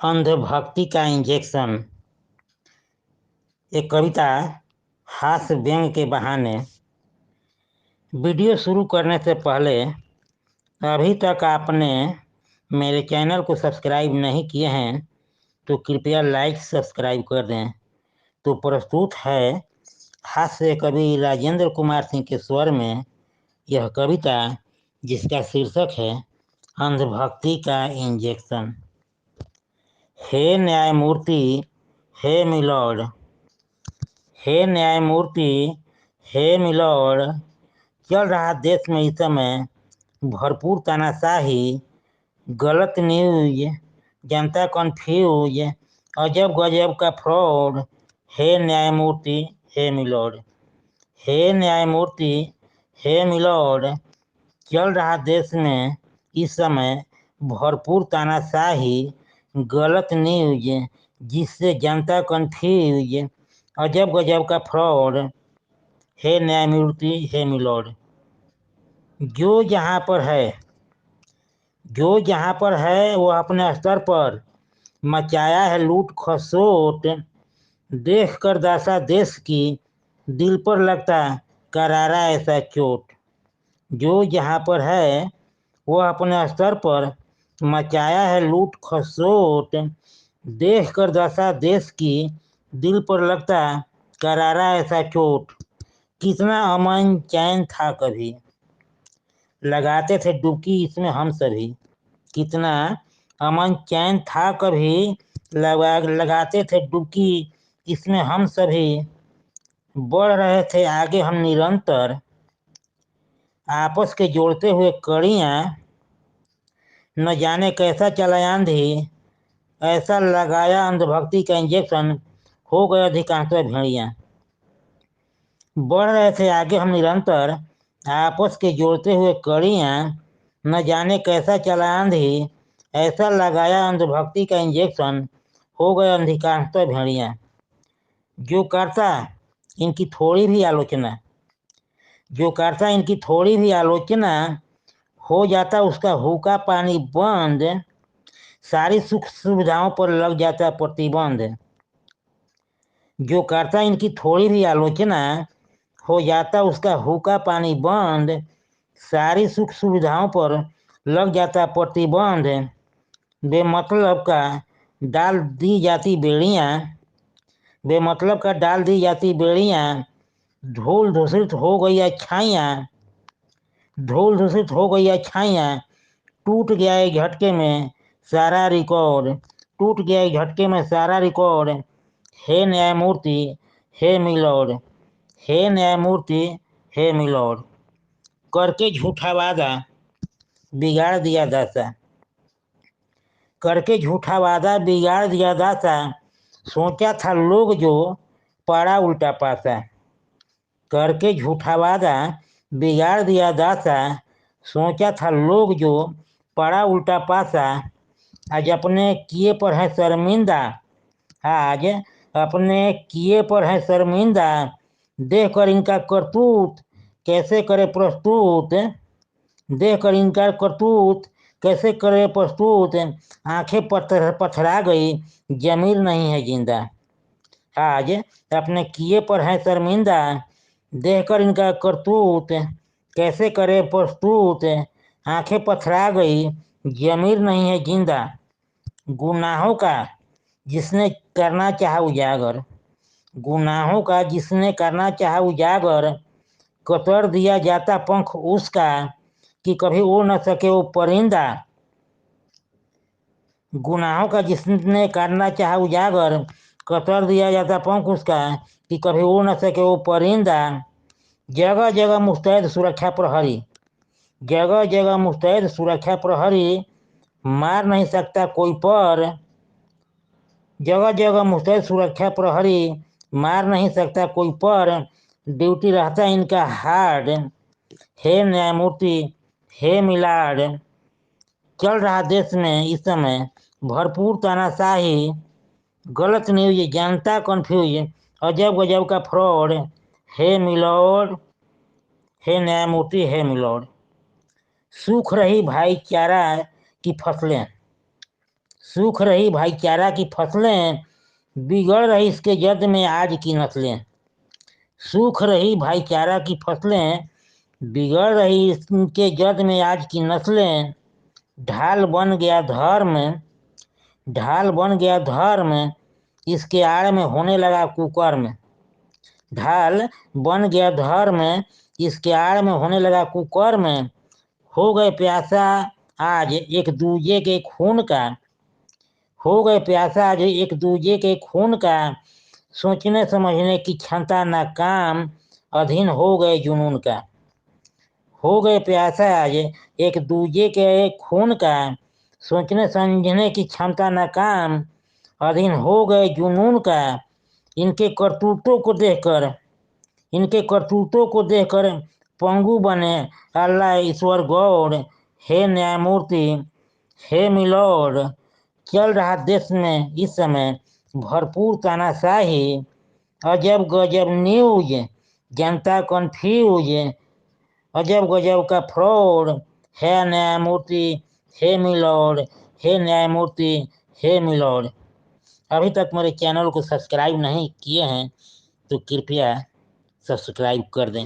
अंधभक्ति का इंजेक्शन। एक कविता हास्य व्यंग के बहाने। वीडियो शुरू करने से पहले अभी तक आपने मेरे चैनल को सब्सक्राइब नहीं किए हैं तो कृपया लाइक सब्सक्राइब कर दें। तो प्रस्तुत है हास्य कवि राजेंद्र कुमार सिंह के स्वर में यह कविता, जिसका शीर्षक है अंधभक्ति का इंजेक्शन। हे न्यायमूर्ति, हे मिलॉर्ड, हे न्यायमूर्ति, हे मिलॉर्ड, चल रहा देश में इस समय भरपूर तानाशाही, गलत न्यूज, जनता कंफ्यूज, अजब गजब का फ्रॉड। हे न्यायमूर्ति, हे मिलॉर्ड, हे न्यायमूर्ति, हे मिलॉर्ड, चल रहा देश में इस समय भरपूर तानाशाही, गलत न्यूज, जिससे जनता कंफ्यूज, अजब गजब का फ्रॉड। हे न्यायमूर्ति, हे मिलॉर्ड, जो जहाँ पर है वह अपने स्तर पर मचाया है लूट खसोट। देख कर दशा देश की, दिल पर लगता करारा ऐसा चोट। जो जहाँ पर है वह अपने स्तर पर मचाया है लूट खसोट। देख कर दशा देश की, दिल पर लगता करारा ऐसा चोट। कितना अमन चैन था कभी, लगाते थे डुबकी इसमें हम सभी। कितना अमन चैन था कभी, लगाते थे डुबकी इसमें हम सभी। बढ़ रहे थे आगे हम निरंतर, आपस के जोड़ते हुए कड़ियाँ। न जाने कैसा चला आंधी, ऐसा लगाया अंधभक्ति का इंजेक्शन, हो गए अधिकांशतः भेड़ियाँ। बढ़ रहे थे आगे हम निरंतर, आपस के जोड़ते हुए कड़ियाँ। न जाने कैसा चला आंधी, ऐसा लगाया अंधभक्ति का इंजेक्शन, हो गए अधिकांशतः भेड़ियाँ। जो करता इनकी थोड़ी भी आलोचना, हो जाता उसका हुक्का पानी बंद। सारी सुख सुविधाओं पर लग जाता प्रतिबंध। जो करता इनकी थोड़ी भी आलोचना, हो जाता उसका हुक्का पानी बंद। सारी सुख सुविधाओं पर लग जाता प्रतिबंध। बेमतलब का डाल दी जाती बेड़ियाँ, धूल धूसरित हो गई अच्छाइयाँ। टूट गया एक झटके में सारा रिकॉर्ड। हे न्यायमूर्ति, हे मिलॉर्ड, हे न्यायमूर्ति, हे मिलॉर्ड, करके झूठा वादा बिगाड़ दिया दासा। सोचा था लोग जो पड़ा उल्टा पासा। करके झूठा वादा बिगाड़ दिया दासा। सोचा था लोग जो पड़ा उल्टा पासा। आज अपने किए पर है शर्मिंदा। देख कर इनका करतूत कैसे करे प्रस्तुत। आंखें पथरा गई, जमीर नहीं है जिंदा। आज अपने किए पर है शर्मिंदा। देखकर इनका करतूत कैसे करे प्रस्तुत। आंखें पथरा गई, जमीर नहीं है जिंदा। गुनाहों का जिसने करना चाहा उजागर, कतर दिया जाता पंख उसका, कि कभी उड़ न सके वो परिंदा। गुनाहों का जिसने करना चाहा उजागर, कतर दिया जाता पंख उसका, कि कभी उड़ न सके वो परिंदा। जगह जगह मुस्तैद सुरक्षा प्रहरी, मार नहीं सकता कोई पर। ड्यूटी रहता इनका हार्ड। हे न्यायमूर्ति, हे मिलाड, चल रहा देश में इस समय भरपूर तानाशाही, गलत न्यूज, जनता कंफ्यूज, अजब गजब का फ्रॉड। हे मिलॉर्ड, हे न्यायमूर्ति, हे मिलॉर्ड, सूख रही भाईचारा की फसलें। सूख रही भाईचारा की फसलें, बिगड़ रही इसके जद में आज की नस्लें। सूख रही भाईचारा की फसलें, बिगड़ रही इसके जद में आज की नस्लें। ढाल बन गया धर्म, ढाल बन गया धर्म, इसके आड़ में होने लगा कुकर्म। ढाल बन गया धर्म, इसके आड़ में होने लगा कुकर्म। हो गए प्यासा आज एक दूजे के खून का, हो गए प्यासा आज एक दूजे के खून का। सोचने समझने की क्षमता नाकाम, अधीन हो गए जुनून का। हो गए प्यासा आज एक दूजे के खून का। सोचने समझने की क्षमता नाकाम, अधीन हो गए जुनून का। इनके करतूतों को देखकर, इनके करतूतों को देखकर पंगु बने अल्लाह ईश्वर गौड़। हे न्यायमूर्ति, हे मिलोड, चल रहा देश में इस समय भरपूर तानाशाही। अजब गजब न्यूज, जनता कंफ्यूज, अजब गजब का फ्रॉड। हे न्यायमूर्ति, हे मिलोड, हे न्यायमूर्ति, हे मिलोड। अभी तक मेरे चैनल को सब्सक्राइब नहीं किए हैं तो कृपया सब्सक्राइब कर दें।